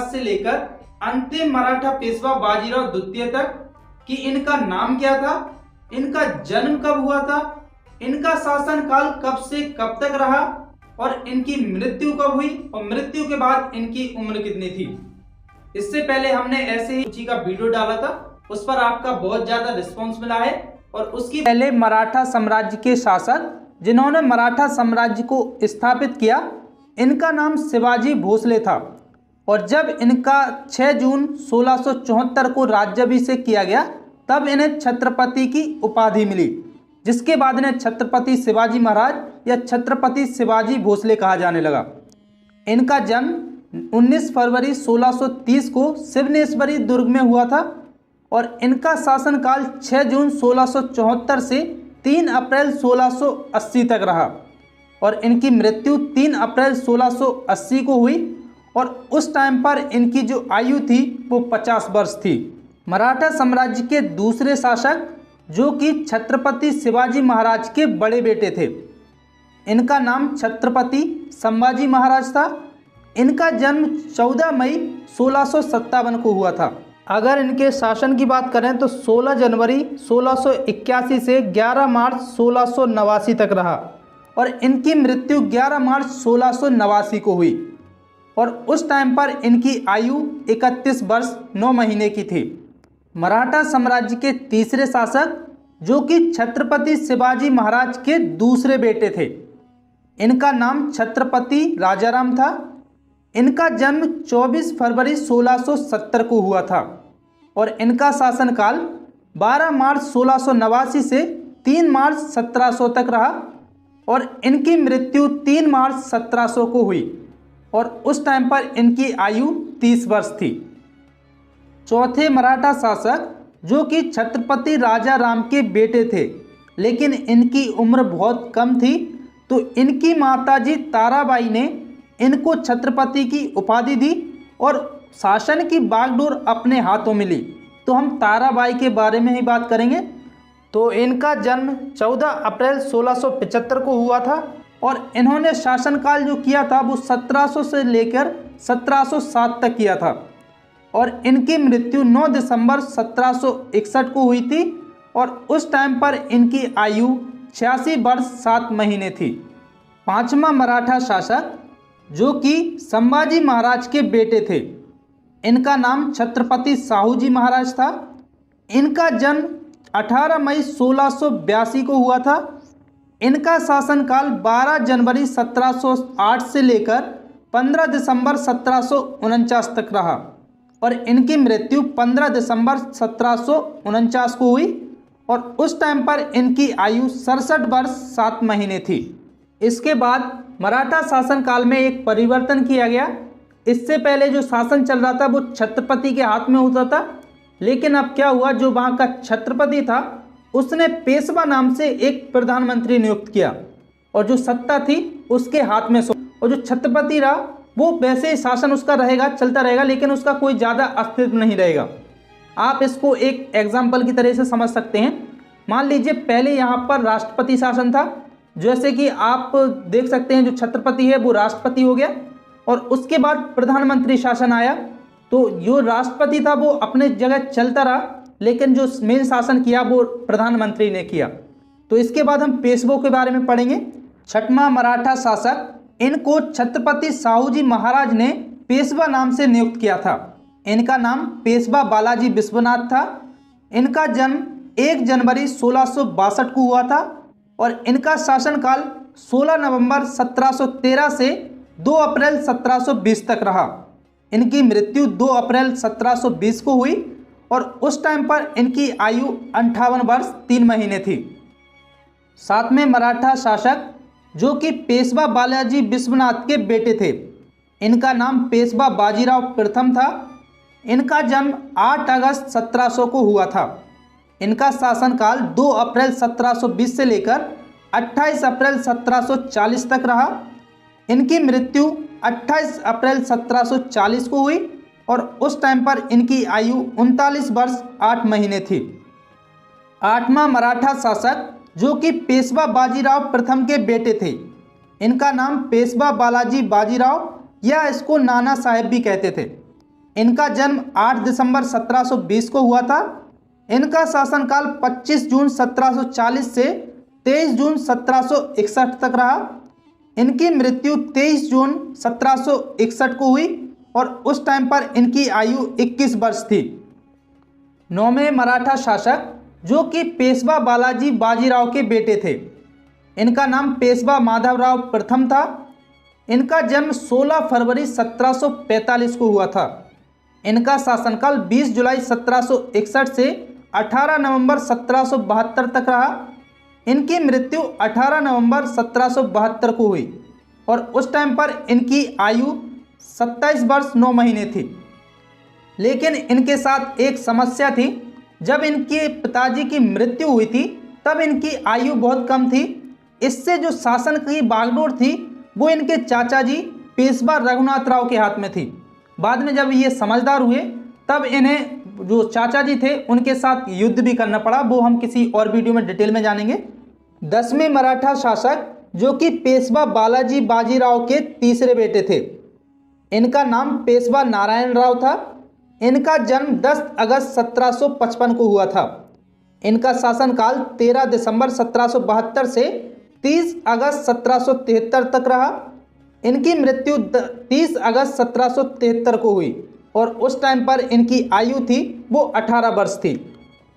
महाराज से लेकर अंतिम मराठा पेशवा बाजीराव द्वितीय तक कि इनका नाम क्या था, इनका जन्म कब हुआ था, इनका शासन काल कब से कब तक रहा और इनकी मृत्यु कब हुई और मृत्यु के बाद इनकी उम्र कितनी थी। इससे पहले हमने ऐसे ही सूची का वीडियो डाला था, उस पर आपका बहुत ज्यादा रिस्पॉन्स मिला है। और उसकी पहले मराठा साम्राज्य के शासक जिन्होंने मराठा साम्राज्य को स्थापित किया, इनका नाम शिवाजी भोसले था। और जब इनका 6 जून 1674 को राज्याभिषेक किया गया, तब इन्हें छत्रपति की उपाधि मिली, जिसके बाद इन्हें छत्रपति शिवाजी महाराज या छत्रपति शिवाजी भोसले कहा जाने लगा। इनका जन्म 19 फरवरी 1630 को शिवनेश्वरी दुर्ग में हुआ था और इनका शासनकाल 6 जून 1674 से 3 अप्रैल 1680 तक रहा और इनकी मृत्यु 3 अप्रैल 1680 को हुई और उस टाइम पर इनकी जो आयु थी वो 50 वर्ष थी। मराठा साम्राज्य के दूसरे शासक जो कि छत्रपति शिवाजी महाराज के बड़े बेटे थे, इनका नाम छत्रपति संभाजी महाराज था। इनका जन्म 14 मई 1657 को हुआ था। अगर इनके शासन की बात करें तो 16 जनवरी 1681 से 11 मार्च 1689 तक रहा और इनकी मृत्यु 11 मार्च 1689 को हुई और उस टाइम पर इनकी आयु 31 वर्ष 9 महीने की थी। मराठा साम्राज्य के तीसरे शासक जो कि छत्रपति शिवाजी महाराज के दूसरे बेटे थे, इनका नाम छत्रपति राजाराम था। इनका जन्म 24 फरवरी 1670 को हुआ था और इनका शासनकाल 12 मार्च 1689 से 3 मार्च 1700 तक रहा और इनकी मृत्यु 3 मार्च 1700 को हुई और उस टाइम पर इनकी आयु 30 वर्ष थी। चौथे मराठा शासक जो कि छत्रपति राजा राम के बेटे थे, लेकिन इनकी उम्र बहुत कम थी, तो इनकी माताजी ताराबाई ने इनको छत्रपति की उपाधि दी और शासन की बागडोर अपने हाथों में ली। तो हम ताराबाई के बारे में ही बात करेंगे। तो इनका जन्म 14 अप्रैल 1675 को हुआ था और इन्होंने शासनकाल जो किया था वो 1700 से लेकर 1707 तक किया था और इनकी मृत्यु 9 दिसंबर 1761 को हुई थी और उस टाइम पर इनकी आयु 86 वर्ष 7 महीने थी। पांचवा मराठा शासक जो कि संभाजी महाराज के बेटे थे, इनका नाम छत्रपति साहूजी महाराज था। इनका जन्म 18 मई 1682 को हुआ था। इनका शासनकाल 12 जनवरी 1708 से लेकर 15 दिसंबर 1749 तक रहा और इनकी मृत्यु 15 दिसंबर 1749 को हुई और उस टाइम पर इनकी आयु 67 वर्ष 7 महीने थी। इसके बाद मराठा शासनकाल में एक परिवर्तन किया गया। इससे पहले जो शासन चल रहा था वो छत्रपति के हाथ में होता था, लेकिन अब क्या हुआ, जो वहाँ का छत्रपति था उसने पेशवा नाम से एक प्रधानमंत्री नियुक्त किया और जो सत्ता थी उसके हाथ में और जो छत्रपति रहा वो वैसे ही शासन उसका रहेगा, चलता रहेगा, लेकिन उसका कोई ज़्यादा अस्तित्व नहीं रहेगा। आप इसको एक एग्जाम्पल की तरह से समझ सकते हैं। मान लीजिए पहले यहाँ पर राष्ट्रपति शासन था, जैसे कि आप देख सकते हैं जो छत्रपति है वो राष्ट्रपति हो गया और उसके बाद प्रधानमंत्री शासन आया। तो जो राष्ट्रपति था वो अपने जगह चलता रहा, लेकिन जो मेन शासन किया वो प्रधानमंत्री ने किया। तो इसके बाद हम पेशवों के बारे में पढ़ेंगे। छठवां मराठा शासक, इनको छत्रपति साहूजी महाराज ने पेशवा नाम से नियुक्त किया था। इनका नाम पेशवा बालाजी विश्वनाथ था। इनका जन्म 1 जनवरी 1662 को हुआ था और इनका शासनकाल 16 नवंबर 1713 से 2 अप्रैल 1720 तक रहा। इनकी मृत्यु 2 अप्रैल 1720 को हुई और उस टाइम पर इनकी आयु 58 वर्ष 3 महीने थी। सातवें मराठा शासक जो कि पेशवा बालाजी विश्वनाथ के बेटे थे, इनका नाम पेशवा बाजीराव प्रथम था। इनका जन्म 8 अगस्त 1700 को हुआ था। इनका शासनकाल 2 अप्रैल 1720 से लेकर 28 अप्रैल 1740 तक रहा। इनकी मृत्यु 28 अप्रैल 1740 को हुई और उस टाइम पर इनकी आयु 39 वर्ष 8 महीने थी। आठवां मराठा शासक जो कि पेशवा बाजीराव प्रथम के बेटे थे, इनका नाम पेशवा बालाजी बाजीराव या इसको नाना साहेब भी कहते थे। इनका जन्म 8 दिसंबर 1720 को हुआ था। इनका शासनकाल 25 जून 1740 से 23 जून 1761 तक रहा। इनकी मृत्यु 23 जून 1761 को हुई और उस टाइम पर इनकी आयु 21 वर्ष थी। 9वें मराठा शासक जो कि पेशवा बालाजी बाजीराव के बेटे थे। इनका नाम पेशवा माधवराव प्रथम था। इनका जन्म 16 फरवरी 1745 को हुआ था। इनका शासनकाल 20 जुलाई 1761 से 18 नवंबर 1772 तक रहा। इनकी मृत्यु 18 नवंबर 1772 को हुई और उस टाइम पर इनकी आयु 27 वर्ष 9 महीने थी। लेकिन इनके साथ एक समस्या थी। जब इनके पिताजी की मृत्यु हुई थी तब इनकी आयु बहुत कम थी। इससे जो शासन की बागडोर थी वो इनके चाचा जी पेशवा रघुनाथ राव के हाथ में थी। बाद में जब ये समझदार हुए तब इन्हें जो चाचा जी थे उनके साथ युद्ध भी करना पड़ा। वो हम किसी और वीडियो में डिटेल में जानेंगे। 10वें मराठा शासक जो कि पेशवा बालाजी बाजीराव के तीसरे बेटे थे। इनका नाम पेशवा नारायण राव था। इनका जन्म 10 अगस्त 1755 को हुआ था। इनका शासनकाल 13 दिसंबर 1772 से 30 अगस्त 1773 तक रहा। इनकी मृत्यु 30 अगस्त 1773 को हुई और उस टाइम पर इनकी आयु थी वो 18 वर्ष थी।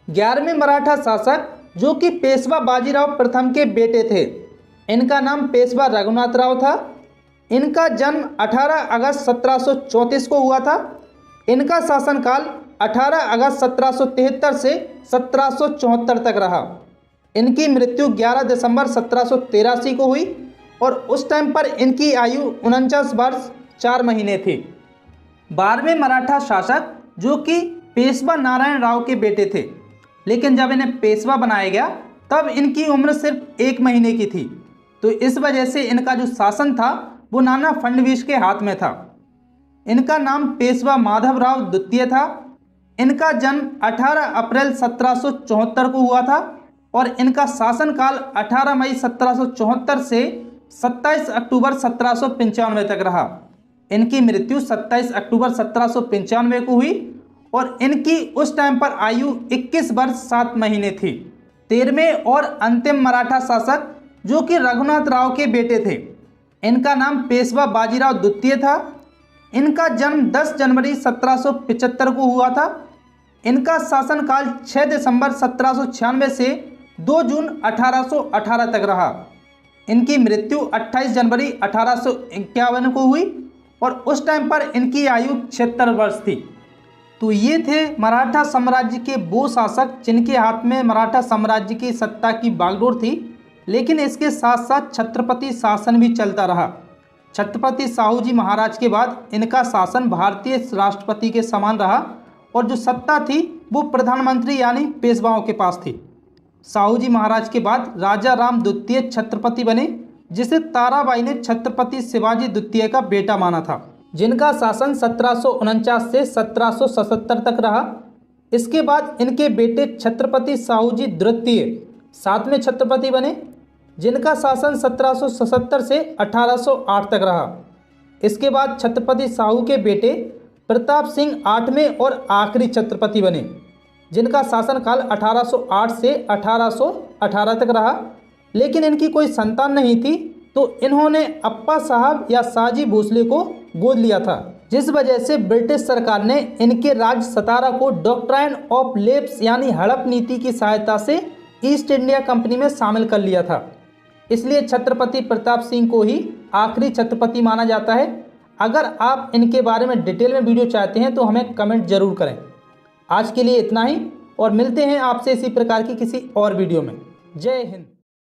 11वें मराठा शासक जो कि पेशवा बाजीराव प्रथम के बेटे थे। इनका नाम पेशवा रघुनाथ राव था। इनका जन्म 18 अगस्त 1734 को हुआ था। इनका शासनकाल 18 अगस्त 1773 से 1774 तक रहा। इनकी मृत्यु 11 दिसंबर 1783 को हुई और उस टाइम पर इनकी आयु 49 वर्ष 4 महीने थी। 12वें मराठा शासक जो कि पेशवा नारायण राव के बेटे थे। लेकिन जब इन्हें पेशवा बनाया गया तब इनकी उम्र सिर्फ 1 महीने की थी। तो इस वजह से इनका जो शासन था वो नाना फडणवीस के हाथ में था। इनका नाम पेशवा माधवराव द्वितीय था। इनका जन्म 18 अप्रैल 1774 को हुआ था और इनका शासनकाल 18 मई 1774 से 27 अक्टूबर 1795 तक रहा। इनकी मृत्यु 27 अक्टूबर 1795 को हुई और इनकी उस टाइम पर आयु 21 वर्ष 7 महीने थी। 13वें और अंतिम मराठा शासक जो कि रघुनाथ राव के बेटे थे। इनका नाम पेशवा बाजीराव द्वितीय था। इनका जन्म 10 जनवरी 1775 को हुआ था। इनका शासनकाल 6 दिसंबर 1796 से 2 जून 1818 तक रहा। इनकी मृत्यु 28 जनवरी 1851 को हुई और उस टाइम पर इनकी आयु 76 वर्ष थी। तो ये थे मराठा साम्राज्य के वो शासक जिनके हाथ में मराठा साम्राज्य की सत्ता की बागडोर थी। लेकिन इसके साथ साथ छत्रपति शासन भी चलता रहा। छत्रपति साहू जी महाराज के बाद इनका शासन भारतीय राष्ट्रपति के समान रहा और जो सत्ता थी वो प्रधानमंत्री यानी पेशवाओं के पास थी। साहू जी महाराज के बाद राजा राम द्वितीय छत्रपति बने, जिसे ताराबाई ने छत्रपति शिवाजी द्वितीय का बेटा माना था, जिनका शासन 1749 से 1777 तक रहा। इसके बाद इनके बेटे छत्रपति साहू जी द्वितीय 7वें छत्रपति बने, जिनका शासन 1777 से 1808 तक रहा। इसके बाद छत्रपति साहू के बेटे प्रताप सिंह 8वें और आखिरी छत्रपति बने, जिनका शासनकाल 1808 से 1818 तक रहा। लेकिन इनकी कोई संतान नहीं थी तो इन्होंने अप्पा साहब या साजी भोसले को गोद लिया था, जिस वजह से ब्रिटिश सरकार ने इनके राज्य सतारा को डॉक्ट्राइन ऑफ लेप्स यानी हड़प नीति की सहायता से ईस्ट इंडिया कंपनी में शामिल कर लिया था। इसलिए छत्रपति प्रताप सिंह को ही आखिरी छत्रपति माना जाता है। अगर आप इनके बारे में डिटेल में वीडियो चाहते हैं तो हमें कमेंट जरूर करें। आज के लिए इतना ही और मिलते हैं आपसे इसी प्रकार की किसी और वीडियो में। जय हिंद।